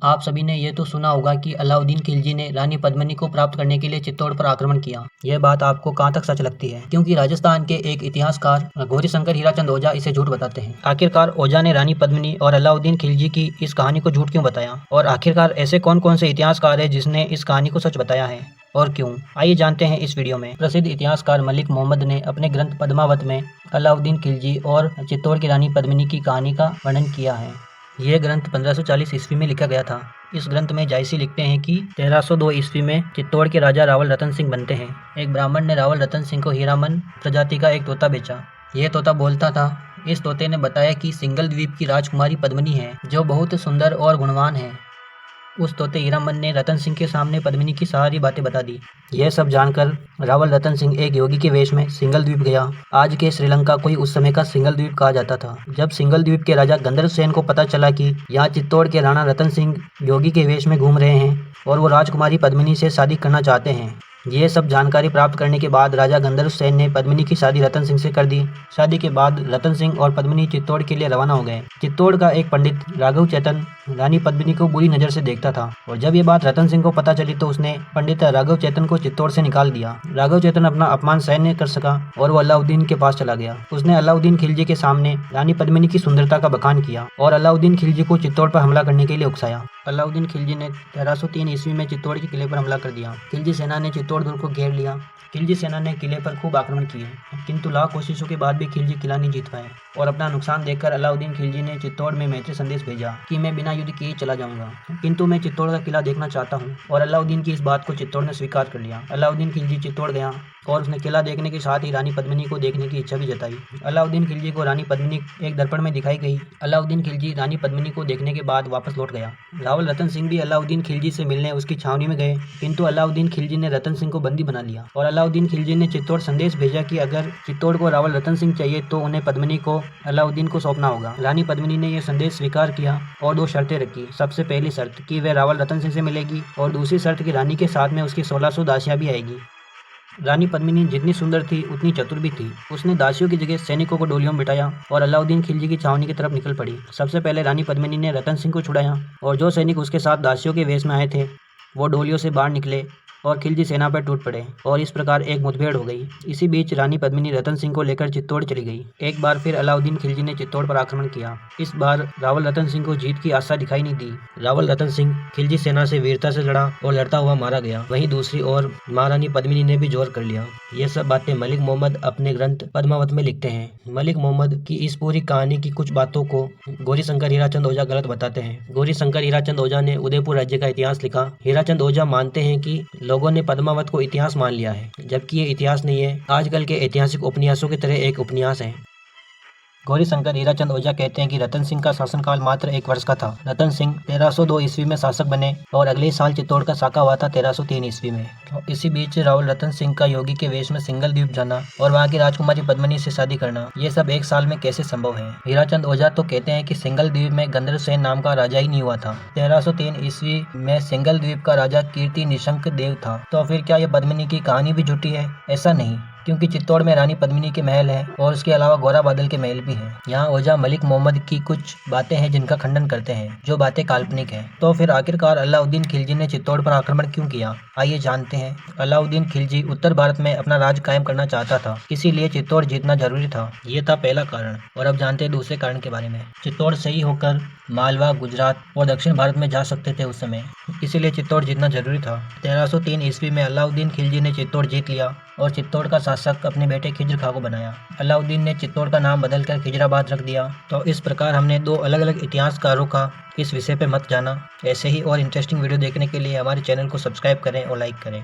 आप सभी ने ये तो सुना होगा कि अलाउद्दीन खिलजी ने रानी पद्मिनी को प्राप्त करने के लिए चित्तौड़ पर आक्रमण किया। यह बात आपको कहाँ तक सच लगती है? क्योंकि राजस्थान के एक इतिहासकार गौरीशंकर हीराचंद ओझा इसे झूठ बताते हैं। आखिरकार ओझा ने रानी पद्मिनी और अलाउद्दीन खिलजी की इस कहानी को झूठ क्यों बताया, और आखिरकार ऐसे कौन कौन से इतिहासकार है जिसने इस कहानी को सच बताया है और क्यों? आइए जानते हैं इस वीडियो में। प्रसिद्ध इतिहासकार मलिक मोहम्मद ने अपने ग्रंथ पद्मावत में अलाउद्दीन खिलजी और चित्तौड़ की रानी पद्मिनी की कहानी का वर्णन किया है। यह ग्रंथ 1540 ईस्वी में लिखा गया था। इस ग्रंथ में जायसी लिखते हैं कि 1302 ईस्वी में चित्तौड़ के राजा रावल रतन सिंह बनते हैं। एक ब्राह्मण ने रावल रतन सिंह को हीरामन प्रजाति का एक तोता बेचा। यह तोता बोलता था। इस तोते ने बताया कि सिंगल द्वीप की राजकुमारी पद्मिनी है, जो बहुत सुंदर और गुणवान है। उस तोते हीरामन ने रतन सिंह के सामने पद्मिनी की सारी बातें बता दी। यह सब जानकर रावल रतन सिंह एक योगी के वेश में सिंगल द्वीप गया। आज के श्रीलंका को ही उस समय का सिंगल द्वीप कहा जाता था। जब सिंगल द्वीप के राजा गंधर्व सेन को पता चला कि यहाँ चित्तौड़ के राणा रतन सिंह योगी के वेश में घूम रहे हैं और वो राजकुमारी पद्मिनी से शादी करना चाहते हैं, ये सब जानकारी प्राप्त करने के बाद राजा गंधर्व सेन ने पद्मिनी की शादी रतन सिंह से कर दी। शादी के बाद रतन सिंह और पद्मिनी चित्तौड़ के लिए रवाना हो गए। चित्तौड़ का एक पंडित राघव चेतन रानी पद्मिनी को बुरी नज़र से देखता था, और जब ये बात रतन सिंह को पता चली तो उसने पंडित राघव चेतन को चित्तौड़ से निकाल दिया। राघव चेतन अपना अपमान सहन नहीं कर सका और वो अलाउद्दीन के पास चला गया। उसने अलाउद्दीन खिलजी के सामने रानी पद्मिनी की सुंदरता का बखान किया और अलाउद्दीन खिलजी को चित्तौड़ पर हमला करने के लिए उकसाया। अलाउद्दीन खिलजी ने 1303 ईस्वी में चित्तौड़ के किले पर हमला कर दिया। खिलजी सेना ने चित्तौड़ दुर्ग को घेर लिया। खिलजी सेना ने किले पर खूब आक्रमण किए, किंतु लाख कोशिशों के बाद भी खिलजी किला नहीं जीत पाए, और अपना नुकसान देखकर अलाउद्दीन खिलजी ने चित्तौड़ में मैत्री संदेश भेजा कि मैं बिना युद्ध किए चला जाऊंगा, किंतु मैं चित्तौड़ का किला देखना चाहता हूं। और अलाउद्दीन की इस बात को चित्तौड़ ने स्वीकार कर लिया। अलाउद्दीन खिलजी चित्तौड़ गया और उसने किला देखने के साथ ही रानी पद्मिनी को देखने की इच्छा भी जताई। अलाउद्दीन खिलजी को रानी पद्मिनी एक दर्पण में दिखाई गई। अलाउद्दीन खिलजी रानी पद्मिनी को देखने के बाद वापस लौट गया। रावल रतन सिंह भी अलाउद्दीन खिलजी से मिलने उसकी छावनी में गए, किंतु अलाउद्दीन खिलजी ने रतन सिंह को बंदी बना लिया। और अलाउद्दीन खिलजी ने चित्तौड़ संदेश भेजा कि अगर चित्तौड़ को रावल रतन सिंह चाहिए तो उन्हें पद्मिनी को अलाउद्दीन को सौंपना होगा। रानी पद्मिनी ने यह संदेश स्वीकार किया और दो शर्तें रखी। सबसे पहली शर्त कि वह रावल रतन सिंह से मिलेगी, और दूसरी शर्त कि रानी के साथ में उसकी 1600 दासियां भी आएगी। रानी पद्मिनी जितनी सुंदर थी उतनी चतुर भी थी। उसने दासियों की जगह सैनिकों को डोलियों में बिठाया और अलाउद्दीन खिलजी की छावनी की तरफ निकल पड़ी। सबसे पहले रानी पद्मिनी ने रतन सिंह को छुड़ाया, और जो सैनिक उसके साथ दासियों के वेश में आए थे वो डोलियों से बाहर निकले और खिलजी सेना पर टूट पड़े, और इस प्रकार एक मुठभेड़ हो गई। इसी बीच रानी पद्मिनी रतन सिंह को लेकर चित्तौड़ चली गई। एक बार फिर अलाउद्दीन खिलजी ने चित्तौड़ पर आक्रमण किया। इस बार रावल रतन सिंह को जीत की आशा दिखाई नहीं दी। रावल रतन सिंह खिलजी सेना से वीरता से लड़ा और लड़ता हुआ मारा गया। वहीं दूसरी ओर महारानी पद्मिनी ने भी जोर कर लिया। ये सब बातें मलिक मोहम्मद अपने ग्रंथ पद्मावत में लिखते हैं। मलिक मोहम्मद की इस पूरी कहानी की कुछ बातों को गौरीशंकर हीराचंद ओझा गलत बताते हैं। गौरीशंकर हीराचंद ओझा ने उदयपुर राज्य का इतिहास लिखा। हीराचंद ओझा मानते हैं कि लोगों ने पद्मावत को इतिहास मान लिया है, जबकि ये इतिहास नहीं है, आजकल के ऐतिहासिक उपन्यासों की तरह एक उपन्यास है। गौरीशंकर हीराचंद ओझा कहते हैं कि रतन सिंह का शासनकाल मात्र 1 वर्ष का था। रतन सिंह 1302 ईस्वी में शासक बने और अगले साल चित्तौड़ का साका हुआ था 1303 ईस्वी में। इसी बीच रावल रतन सिंह का योगी के वेश में सिंगल द्वीप जाना और वहाँ की राजकुमारी पद्मिनी से शादी करना, ये सब 1 साल में कैसे संभव है? हीराचंद ओझा तो कहते हैं कि सिंगल द्वीप में गंधर्व सेन नाम का राजा ही नहीं हुआ था। 1303 ईस्वी में सिंगल द्वीप का राजा कीर्ति निशंक देव था। तो फिर क्या यह पद्मिनी की कहानी भी झूठी है? ऐसा नहीं, क्योंकि चित्तौड़ में रानी पद्मिनी के महल है और उसके अलावा गोरा बादल के महल भी हैं। यहाँ ओझा मलिक मोहम्मद की कुछ बातें हैं जिनका खंडन करते हैं, जो बातें काल्पनिक हैं। तो फिर आखिरकार अलाउद्दीन खिलजी ने चित्तौड़ पर आक्रमण क्यों किया? आइए जानते हैं। अलाउद्दीन खिलजी उत्तर भारत में अपना राज कायम करना चाहता था, इसीलिए चित्तौड़ जीतना जरूरी था। ये था पहला कारण। और अब जानते हैं दूसरे कारण के बारे में। चित्तौड़ से ही होकर मालवा, गुजरात और दक्षिण भारत में जा सकते थे उस समय, इसीलिए चित्तौड़ जीतना जरूरी था। 1303 ईस्वी में अलाउद्दीन खिलजी ने चित्तौड़ जीत लिया और चित्तौड़ का शासक अपने बेटे खिज्र खां को बनाया। अलाउद्दीन ने चित्तौड़ का नाम बदलकर खिजराबाद रख दिया। तो इस प्रकार हमने 2 अलग अलग इतिहासकारों का इस विषय पे मत जाना। ऐसे ही और इंटरेस्टिंग वीडियो देखने के लिए हमारे चैनल को सब्सक्राइब करें और लाइक करें।